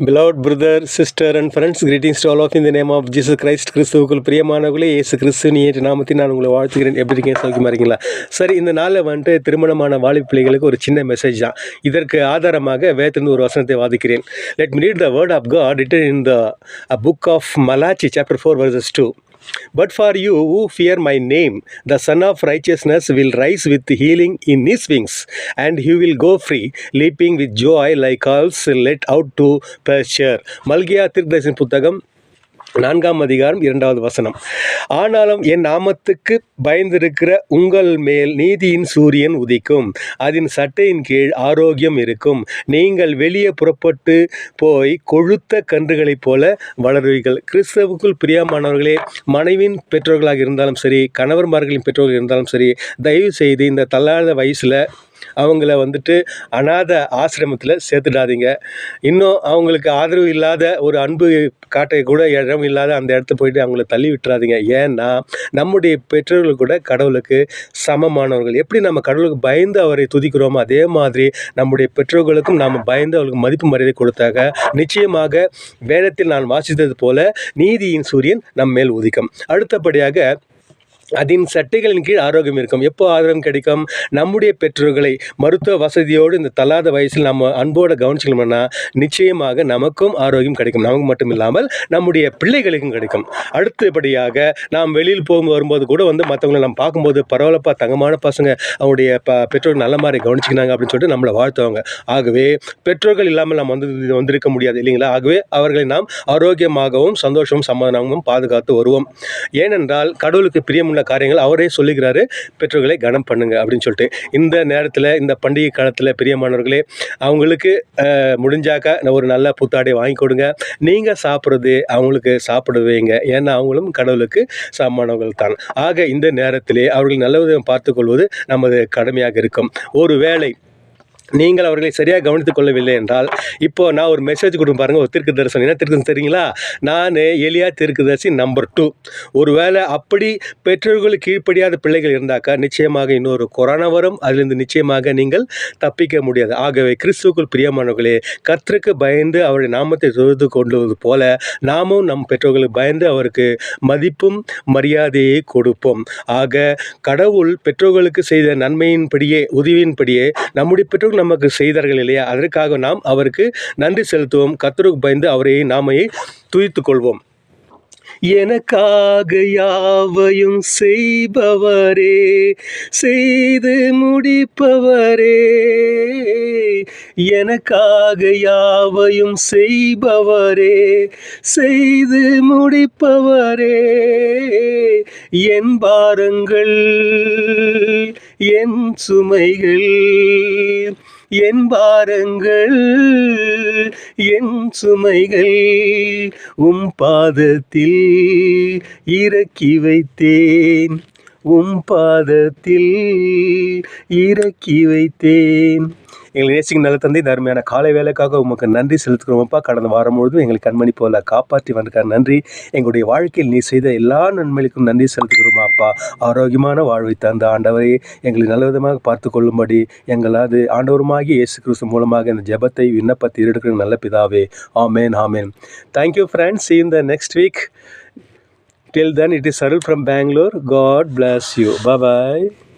Beloved brother, sister and friends, greetings to all of you in the name of Jesus Christ. கிறிஸ்துவுக்குள் பிரியமானவர்களே, இயேசு கிறிஸ்து நீ நாமத்தில் நான் உங்களை வாழ்த்துகிறேன். எப்படி இருக்கீங்க? சௌக்கியமாக இருக்கீங்களா? சரி, இந்த நாளில் வந்துட்டு திருமணமான வாலிப பிள்ளைகளுக்கு ஒரு சின்ன மெசேஜ் தான். இதற்கு ஆதாரமாக வேதத்திலிருந்து ஒரு வசனத்தை வாதிக்கிறேன். Let me read the word of God written in the book of Malachi chapter 4 verses 2. But for you who fear my name, the Son of Righteousness will rise with healing in his wings, and he will go free, leaping with joy like calves let out to pasture. மல்கியா தீர்க்கதரிசன புத்தகம் 4ஆம் அதிகாரம் 2வது வசனம். ஆனாலும் என் நாமத்துக்கு பயந்திருக்கிற உங்கள் மேல் நீதியின் சூரியன் உதிக்கும், அதன் சட்டையின் கீழ் ஆரோக்கியம் இருக்கும். நீங்கள் வெளியே புறப்பட்டு போய் கொழுத்த கன்றுகளைப் போல வளருவீர்கள். கிறிஸ்தவுக்குள் பிரியமானவர்களே, மனைவியின் பெற்றோர்களாக இருந்தாலும் சரி, கணவன்மார்களின் பெற்றோர்கள் இருந்தாலும் சரி, தயவு செய்து இந்த தள்ளாத வயசில் அவங்கள வந்துட்டு அநாத ஆசிரமத்தில் சேர்த்துடாதீங்க. இன்னும் அவங்களுக்கு ஆதரவு இல்லாத, ஒரு அன்பு காட்ட கூட இடம் இல்லாத அந்த இடத்த போயிட்டு அவங்கள தள்ளி விட்டுறாதீங்க. ஏன்னா நம்முடைய பெற்றோர்கள் கூட கடவுளுக்கு சமமானவர்கள். எப்படி நம்ம கடவுளுக்கு பயந்து அவரை துதிக்கிறோமோ அதே மாதிரி நம்முடைய பெற்றோர்களுக்கும் நாம் பயந்து அவர்களுக்கு மதிப்பு மரியாதை கொடுத்தாங்க நிச்சயமாக வேதத்தில் நான் வாசித்தது போல நீதியின் சூரியன் நம் மேல் உதிக்கும். அடுத்தபடியாக அதன் சட்டைகளின் கீழ் ஆரோக்கியம் இருக்கும். எப்போ ஆரோக்கியம் கிடைக்கும்? நம்முடைய பெற்றோர்களை மருத்துவ வசதியோடு இந்த தள்ளாத வயசில் நம்ம அன்போடு கவனிச்சிக்கணும்னா நிச்சயமாக நமக்கும் ஆரோக்கியம் கிடைக்கும். நமக்கு மட்டும் இல்லாமல் நம்முடைய பிள்ளைகளுக்கும் கிடைக்கும். அடுத்தபடியாக நாம் வெளியில் வரும்போது கூட மற்றவங்களை நம்ம பார்க்கும்போது பரவாயில்லப்பா, தங்கமான பசங்க, அவங்களுடைய பெற்றோர்கள் நல்ல மாதிரி கவனிச்சிக்கினாங்க அப்படின்னு சொல்லிட்டு நம்மளை வாழ்த்துவாங்க. ஆகவே பெற்றோர்கள் இல்லாமல் நாம் வந்திருக்க முடியாது இல்லைங்களா? ஆகவே அவர்களை நாம் ஆரோக்கியமாகவும் சந்தோஷமும் சமாதானமும் பாதுகாத்து வருவோம். ஏனென்றால் கடவுளுக்கு பிரியமுள்ள காரியங்கள் அவரே சொல்லுகிறாரு, பெற்றோர்களை கனம் பண்ணுங்க அப்படின்னு சொல்லிட்டு. இந்த நேரத்தில், இந்த பண்டிகை காலத்தில் பிரியமானவர்களே, அவங்களுக்கு முடிஞ்சாக்கா ஒரு நல்ல புத்தாடை வாங்கி கொடுங்க. நீங்கள் சாப்பிட்றது அவங்களுக்கு சாப்பிட வைங்க. ஏன்னா அவங்களும் கடவுளுக்கு சமமானவர்கள் தான். ஆக இந்த நேரத்திலே அவர்கள் நல்ல விதம் பார்த்துக்கொள்வது நமது கடமையாக இருக்கும். ஒரு வேளை நீங்கள் அவர்களை சரியாக கவனித்துக் கொள்ளவில்லை என்றால், இப்போது நான் ஒரு மெசேஜ் கொடுக்கும் பாருங்கள். ஒரு தீர்க்கதரிசனம். என்ன தீர்க்கதரிசனம் தெரியுங்களா? நான் எலியா தீர்க்கதரிசி நம்பர் 2. ஒருவேளை அப்படி பெற்றோர்களுக்கு கீழ்ப்படியாத பிள்ளைகள் இருந்தாக்கா நிச்சயமாக இன்னொரு கொரோனா வரும். அதிலிருந்து நிச்சயமாக நீங்கள் தப்பிக்க முடியாது. ஆகவே கிறிஸ்துவுக்குள் பிரியமானவர்களே, கர்த்தருக்கு பயந்து அவருடைய நாமத்தை தொழுது கொள்வது போல நாமும் நம் பெற்றோர்களுக்கு பயந்து அவருக்கு மதிப்பும் மரியாதையை கொடுப்போம். ஆக கடவுள் பெற்றோர்களுக்கு செய்த நன்மையின்படியே, உதவியின்படியே நம்முடைய பெற்றோர்கள் நமக்கு செய்தார்கள் இல்லையா? அதற்காக நாம் அவருக்கு நன்றி செலுத்துவோம். கர்த்தருக்கு பயந்து அவரை நாமையை துதித்துக் கொள்வோம். எனக்காக யாவையும் செய்பவரே, செய்து முடிப்பவரே, எனக்காக யாவையும் செய்பவரே, செய்து முடிப்பவரே, என் பாரங்கள் என் சுமைகள், என் பாரங்கள் என் சுமைகள் உம் பாதத்தில் இறக்கி வைத்தேன், உம் பாதத்தில் இறக்கி வைத்தேன். எங்களை நேசிக்கும் நல்ல தந்தை, இந்த அருமையான காலை வேலைக்காக உமக்கு நன்றி செலுத்துக்கிறோம்ப்பா. கடந்த வாரம் முழுவதும் எங்களுக்கு கண்மணி போல காப்பாற்றி வந்திருக்கார். நன்றி. எங்களுடைய வாழ்க்கையில் நீ செய்த எல்லா நன்மைகளுக்கும் நன்றி செலுத்துகிறோமாப்பா. ஆரோக்கியமான வாழ்வை தந்த ஆண்டவரை எங்களை நல்ல விதமாக பார்த்து கொள்ளும்படி எங்களாது ஆண்டவருமாகி இயேசு கிறிஸ்து மூலமாக இந்த ஜெபத்தை விண்ணப்பத்தை எடுக்கிற நல்ல பிதாவே. ஆமேன், ஆமேன். Thank you friends. See you in the next week. Till then, it is Sarul from Bangalore. God bless you. Bye-bye.